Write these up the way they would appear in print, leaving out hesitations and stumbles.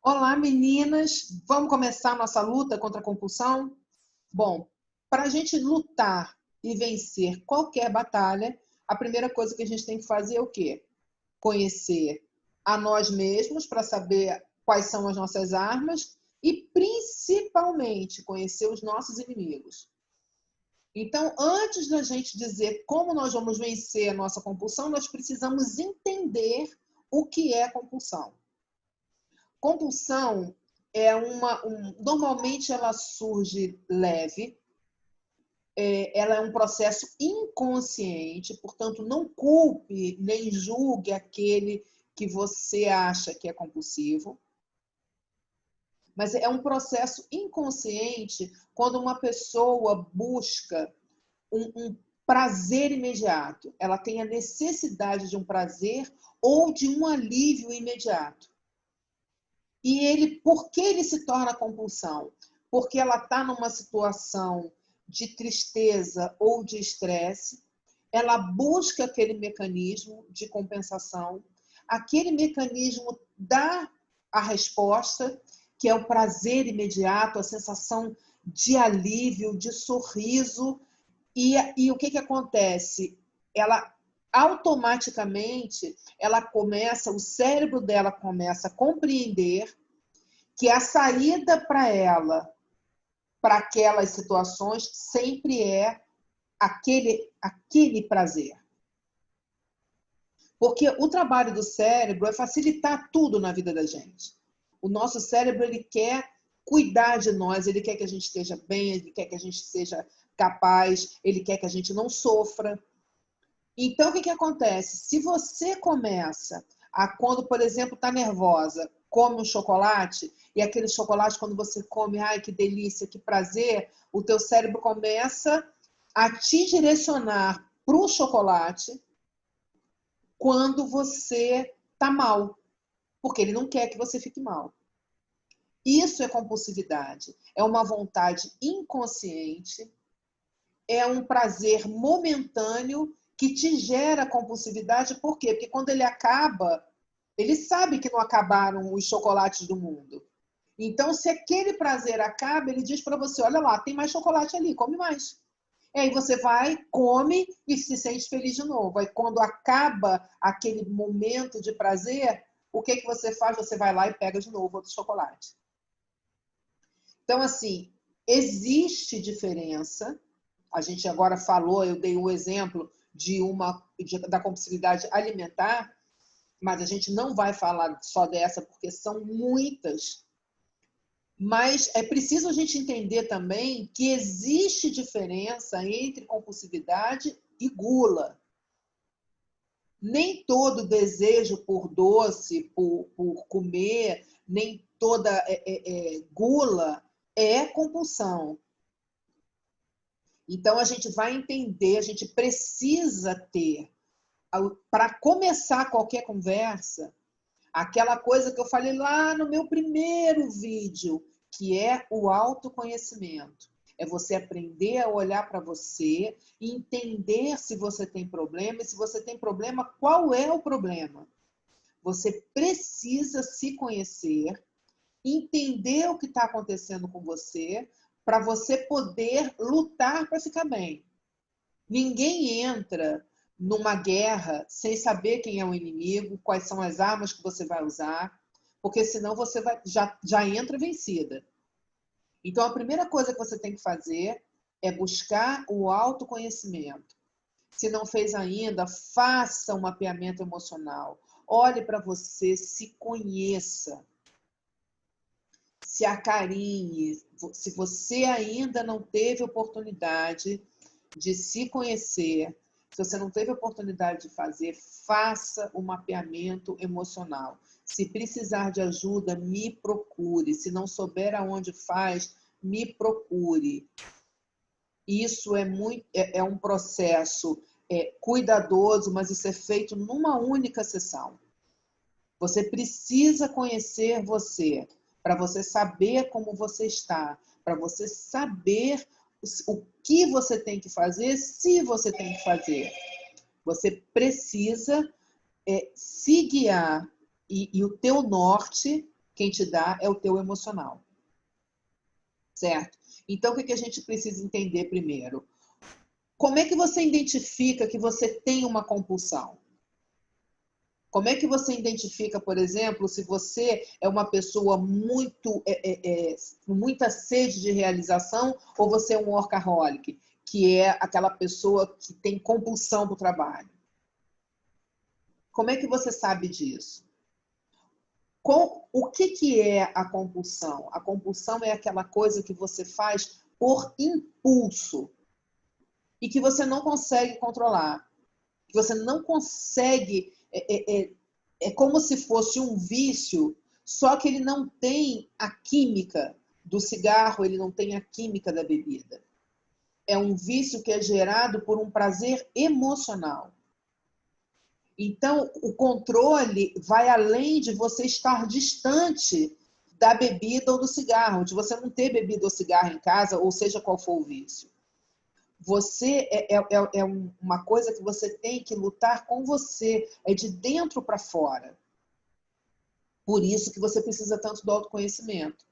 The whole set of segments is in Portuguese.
Olá, meninas! Vamos começar a nossa luta contra a compulsão? Bom, para a gente lutar e vencer qualquer batalha, a primeira coisa que a gente tem que fazer é o quê? Conhecer a nós mesmos para saber quais são as nossas armas e, principalmente, conhecer os nossos inimigos. Então, antes da gente dizer como nós vamos vencer a nossa compulsão, nós precisamos entender o que é compulsão. Compulsão é normalmente ela surge leve, ela é um processo inconsciente, portanto, não culpe nem julgue aquele que você acha que é compulsivo. Mas é um processo inconsciente quando uma pessoa busca um prazer imediato. Ela tem a necessidade de um prazer ou de um alívio imediato. E por que ele se torna compulsão? Porque ela está numa situação de tristeza ou de estresse, ela busca aquele mecanismo de compensação, aquele mecanismo dá a resposta, que é o prazer imediato, a sensação de alívio, de sorriso, e o que acontece? Ela automaticamente, o cérebro dela começa a compreender que a saída para ela, para aquelas situações, sempre é aquele prazer. Porque o trabalho do cérebro é facilitar tudo na vida da gente. O nosso cérebro, ele quer cuidar de nós, ele quer que a gente esteja bem, ele quer que a gente seja capaz, ele quer que a gente não sofra. Então, o que acontece? Se você começa quando, por exemplo, está nervosa, come um chocolate, e aquele chocolate, quando você come, ai, que delícia, que prazer, o teu cérebro começa a te direcionar para o chocolate quando você está mal, porque ele não quer que você fique mal. Isso é compulsividade. É uma vontade inconsciente, é um prazer momentâneo que te gera compulsividade. Por quê? Porque quando ele acaba, ele sabe que não acabaram os chocolates do mundo. Então, se aquele prazer acaba, ele diz para você, olha lá, tem mais chocolate ali, come mais. E aí você vai, come e se sente feliz de novo. Aí quando acaba aquele momento de prazer, o que você faz? Você vai lá e pega de novo outro chocolate. Então, assim, existe diferença. A gente agora falou, eu dei o exemplo da compulsividade alimentar, mas a gente não vai falar só dessa, porque são muitas. Mas é preciso a gente entender também que existe diferença entre compulsividade e gula. Nem todo desejo por doce, por comer, nem toda gula é compulsão. Então, a gente vai entender, a gente precisa ter, para começar qualquer conversa, aquela coisa que eu falei lá no meu primeiro vídeo, que é o autoconhecimento. É você aprender a olhar para você e entender se você tem problema, e se você tem problema, qual é o problema. Você precisa se conhecer, entender o que está acontecendo com você, para você poder lutar para ficar bem. Ninguém entra numa guerra sem saber quem é o inimigo, quais são as armas que você vai usar, porque senão você já entra vencida. Então, a primeira coisa que você tem que fazer é buscar o autoconhecimento. Se não fez ainda, faça um mapeamento emocional. Olhe para você, se conheça. Se acarinhe. Se você ainda não teve oportunidade de se conhecer, se você não teve oportunidade de fazer, faça o mapeamento emocional. Se precisar de ajuda, me procure. Se não souber aonde faz, me procure. Isso é um processo cuidadoso, mas isso é feito numa única sessão. Você precisa conhecer você, para você saber como você está, para você saber o que você tem que fazer, se você tem que fazer. Você precisa se guiar, e o teu norte quem te dá é o teu emocional. Certo? Então, o que a gente precisa entender primeiro? Como é que você identifica que você tem uma compulsão? Como é que você identifica, por exemplo, se você é uma pessoa com muita sede de realização ou você é um workaholic, que é aquela pessoa que tem compulsão para o trabalho? Como é que você sabe disso? O que é a compulsão? A compulsão é aquela coisa que você faz por impulso e que você não consegue controlar. Que você não consegue... É como se fosse um vício, só que ele não tem a química do cigarro, ele não tem a química da bebida. É um vício que é gerado por um prazer emocional. Então, o controle vai além de você estar distante da bebida ou do cigarro, de você não ter bebida ou cigarro em casa, ou seja qual for o vício. Você é uma coisa que você tem que lutar com você, é de dentro para fora. Por isso que você precisa tanto do autoconhecimento.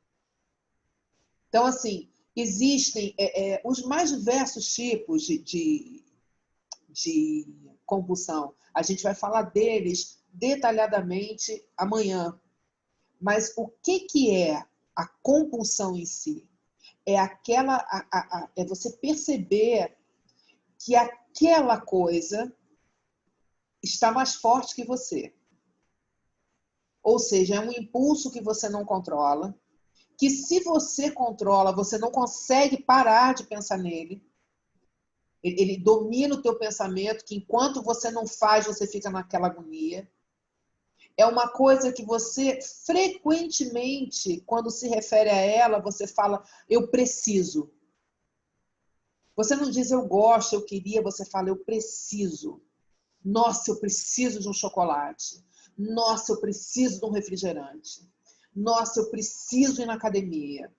Então, assim, existem os mais diversos tipos de compulsão. A gente vai falar deles detalhadamente amanhã. Mas o que é a compulsão em si? É é você perceber que aquela coisa está mais forte que você. Ou seja, é um impulso que você não controla, que se você controla, você não consegue parar de pensar nele. Ele domina o teu pensamento, que enquanto você não faz, você fica naquela agonia. É uma coisa que você frequentemente, quando se refere a ela, você fala, eu preciso. Você não diz eu gosto, eu queria, você fala eu preciso. Nossa, eu preciso de um chocolate. Nossa, eu preciso de um refrigerante. Nossa, eu preciso ir na academia.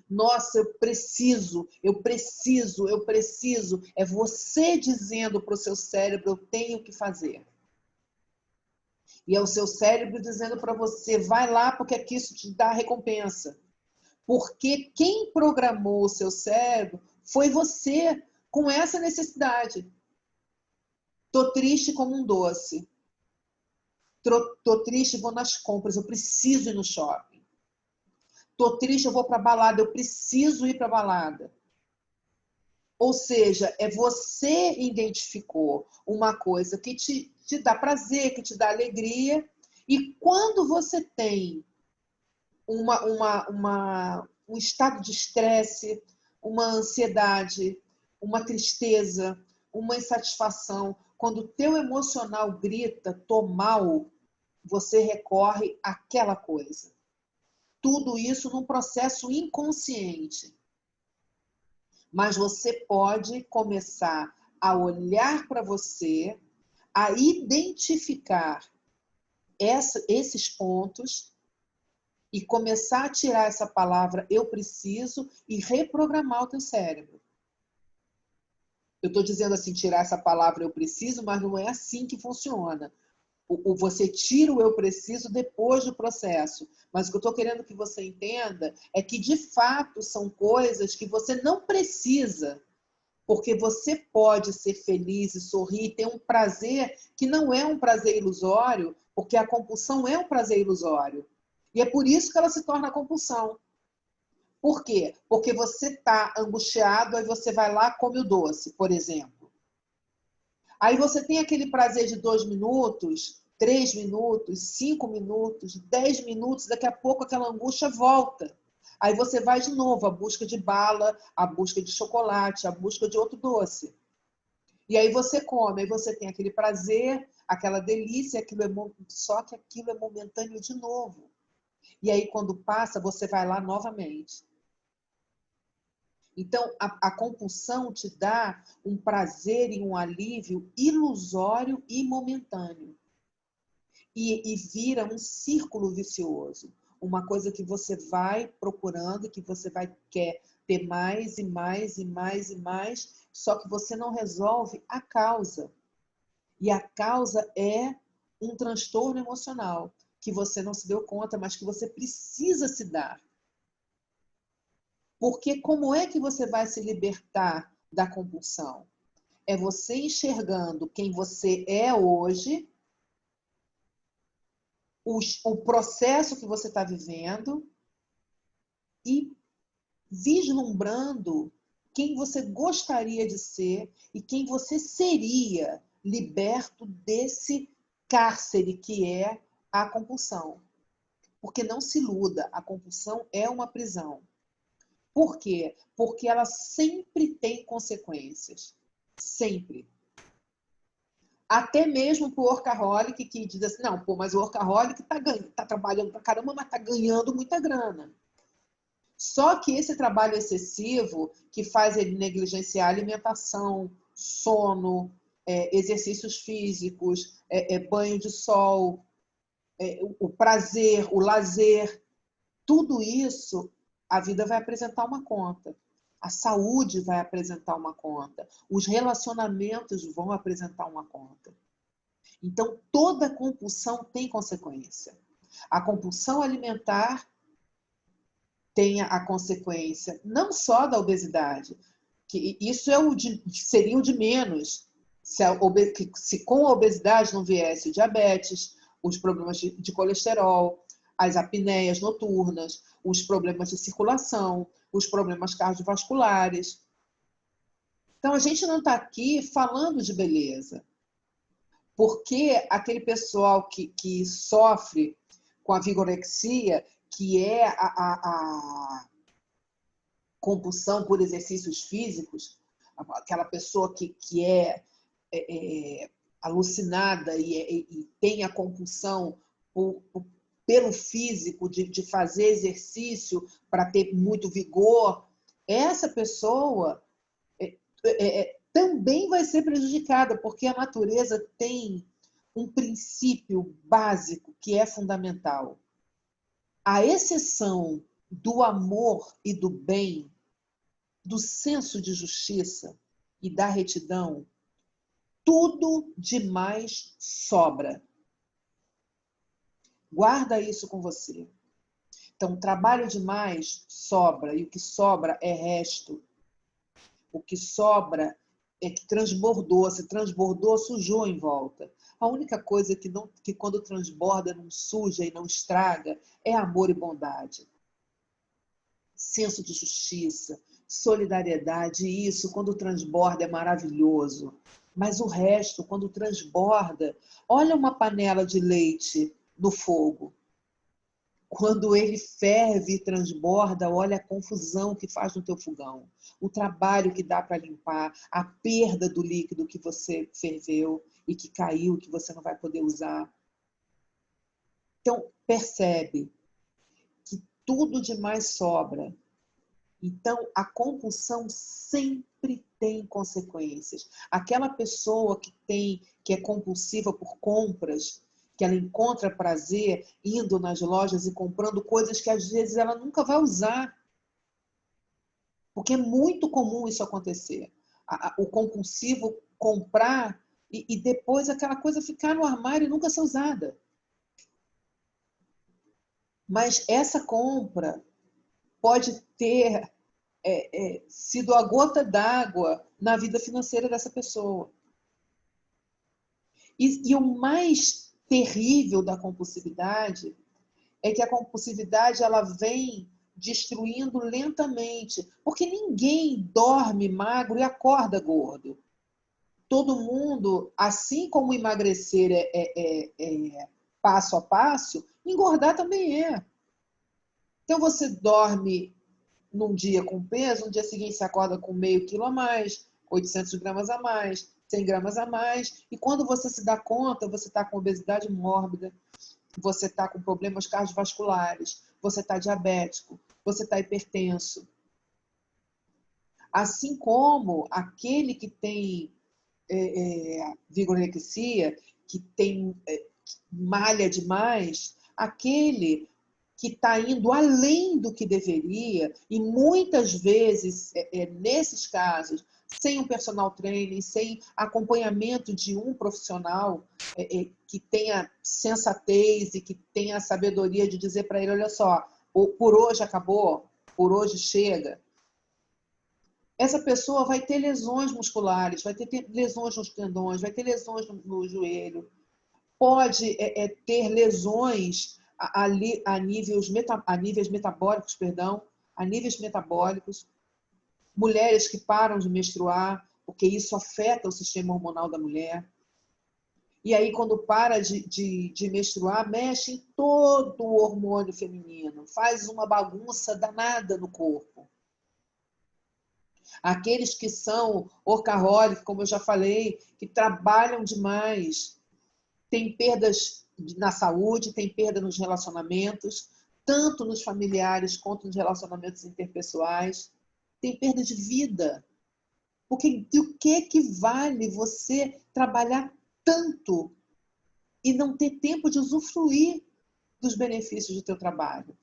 Nossa, eu preciso, eu preciso, eu preciso. É você dizendo para o seu cérebro, eu tenho que fazer. E é o seu cérebro dizendo para você, vai lá porque aqui isso te dá recompensa. Porque quem programou o seu cérebro foi você, com essa necessidade. Tô triste como um doce. Tô triste, vou nas compras, eu preciso ir no shopping. Tô triste, eu vou para balada, eu preciso ir para balada. Ou seja, você identificou uma coisa que te dá prazer, que te dá alegria, e quando você tem um estado de estresse, uma ansiedade, uma tristeza, uma insatisfação, quando o teu emocional grita, tô mal, você recorre àquela coisa. Tudo isso num processo inconsciente. Mas você pode começar a olhar para você, a identificar esses pontos e começar a tirar essa palavra eu preciso e reprogramar o teu cérebro. Eu estou dizendo assim, tirar essa palavra eu preciso, mas não é assim que funciona. Você tira o eu preciso depois do processo. Mas o que eu estou querendo que você entenda é que, de fato, são coisas que você não precisa, porque você pode ser feliz e sorrir, ter um prazer que não é um prazer ilusório, porque a compulsão é um prazer ilusório. E é por isso que ela se torna compulsão. Por quê? Porque você está angustiado, aí você vai lá e come o doce, por exemplo. Aí você tem aquele prazer de 2 minutos, 3 minutos, 5 minutos, 10 minutos, daqui a pouco aquela angústia volta. Aí você vai de novo à busca de bala, à busca de chocolate, à busca de outro doce. E aí você come, aí você tem aquele prazer, aquela delícia, só que aquilo é momentâneo de novo. E aí quando passa, você vai lá novamente. Então, a compulsão te dá um prazer e um alívio ilusório e momentâneo. E vira um círculo vicioso. Uma coisa que você vai procurando, que você quer ter mais e mais e mais e mais, só que você não resolve a causa. E a causa é um transtorno emocional, que você não se deu conta, mas que você precisa se dar. Porque como é que você vai se libertar da compulsão? É você enxergando quem você é hoje, o processo que você está vivendo e vislumbrando quem você gostaria de ser e quem você seria liberto desse cárcere que é a compulsão. Porque não se iluda, a compulsão é uma prisão. Por quê? Porque ela sempre tem consequências. Sempre. Até mesmo para o workaholic que diz assim, não, pô, mas o workaholic tá trabalhando pra caramba, mas tá ganhando muita grana. Só que esse trabalho excessivo que faz ele negligenciar a alimentação, sono, exercícios físicos, banho de sol, o prazer, o lazer, tudo isso, a vida vai apresentar uma conta. A saúde vai apresentar uma conta. Os relacionamentos vão apresentar uma conta. Então, toda compulsão tem consequência. A compulsão alimentar tem a consequência não só da obesidade, que isso seria o de menos, se com a obesidade não viesse o diabetes, os problemas de colesterol, as apneias noturnas, os problemas de circulação, os problemas cardiovasculares. Então, a gente não está aqui falando de beleza, porque aquele pessoal que sofre com a vigorexia, que é a compulsão por exercícios físicos, aquela pessoa que é alucinada e tem a compulsão pelo físico, de fazer exercício para ter muito vigor, essa pessoa também vai ser prejudicada, porque a natureza tem um princípio básico que é fundamental. A exceção do amor e do bem, do senso de justiça e da retidão, tudo demais sobra. Guarda isso com você. Então, trabalho demais sobra, e o que sobra é resto. O que sobra é que transbordou, se transbordou, sujou em volta. A única coisa que quando transborda não suja e não estraga é amor e bondade. Senso de justiça, solidariedade, isso quando transborda é maravilhoso. Mas o resto, quando transborda, olha uma panela de leite no fogo. Quando ele ferve e transborda, olha a confusão que faz no teu fogão. O trabalho que dá para limpar, a perda do líquido que você ferveu e que caiu, que você não vai poder usar. Então, percebe que tudo demais sobra. Então, a compulsão sempre tem consequências. Aquela pessoa que é compulsiva por compras, que ela encontra prazer indo nas lojas e comprando coisas que às vezes ela nunca vai usar. Porque é muito comum isso acontecer. O compulsivo comprar e depois aquela coisa ficar no armário e nunca ser usada. Mas essa compra pode ter sido a gota d'água na vida financeira dessa pessoa. E o mais terrível da compulsividade é que a compulsividade ela vem destruindo lentamente, porque ninguém dorme magro e acorda gordo. Todo mundo, assim como emagrecer é passo a passo, engordar também é. Então você dorme num dia com peso, no dia seguinte você acorda com meio quilo a mais, 800 gramas a mais, 100 gramas a mais, e quando você se dá conta, você está com obesidade mórbida, você está com problemas cardiovasculares, você está diabético, você está hipertenso. Assim como aquele que tem vigorexia, que tem malha demais, aquele que está indo além do que deveria, e muitas vezes, nesses casos, sem um personal training, sem acompanhamento de um profissional que tenha sensatez e que tenha a sabedoria de dizer para ele, olha só, por hoje acabou, por hoje chega. Essa pessoa vai ter lesões musculares, vai ter lesões nos tendões, vai ter lesões no joelho, pode ter lesões a níveis metabólicos, mulheres que param de menstruar, porque isso afeta o sistema hormonal da mulher. E aí, quando para de menstruar, mexe em todo o hormônio feminino, faz uma bagunça danada no corpo. Aqueles que são workaholic, como eu já falei, que trabalham demais, têm perdas na saúde, têm perda nos relacionamentos, tanto nos familiares quanto nos relacionamentos interpessoais, tem perda de vida. Porque do que vale você trabalhar tanto e não ter tempo de usufruir dos benefícios do teu trabalho?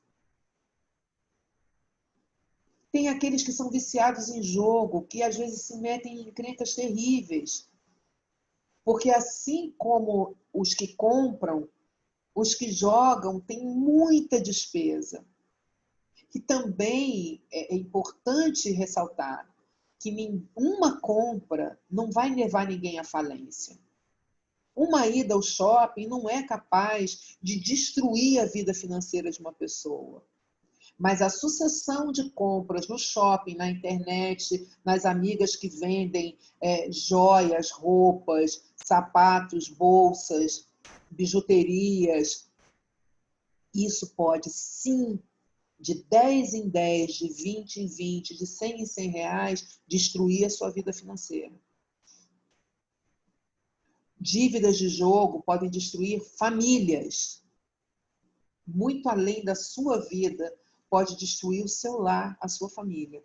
Tem aqueles que são viciados em jogo, que às vezes se metem em encrencas terríveis. Porque assim como os que compram, os que jogam têm muita despesa. E também é importante ressaltar que uma compra não vai levar ninguém à falência. Uma ida ao shopping não é capaz de destruir a vida financeira de uma pessoa. Mas a sucessão de compras no shopping, na internet, nas amigas que vendem joias, roupas, sapatos, bolsas, bijuterias, isso pode sim, de 10 em 10, de 20 em 20, de 100 em 100 reais, destruir a sua vida financeira. Dívidas de jogo podem destruir famílias. Muito além da sua vida, pode destruir o seu lar, a sua família.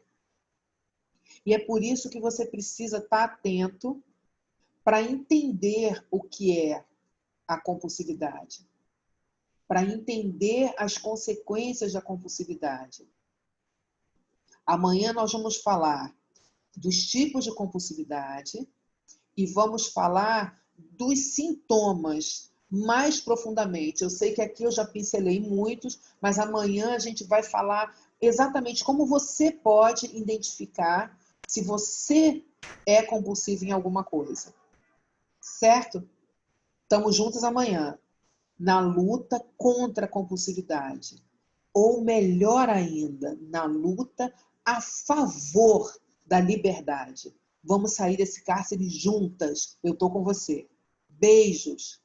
E é por isso que você precisa estar atento para entender o que é a compulsividade, para entender as consequências da compulsividade. Amanhã nós vamos falar dos tipos de compulsividade e vamos falar dos sintomas mais profundamente. Eu sei que aqui eu já pincelei muitos, mas amanhã a gente vai falar exatamente como você pode identificar se você é compulsivo em alguma coisa. Certo? Estamos juntos amanhã, na luta contra a compulsividade. Ou melhor ainda, na luta a favor da liberdade. Vamos sair desse cárcere juntas. Eu estou com você. Beijos.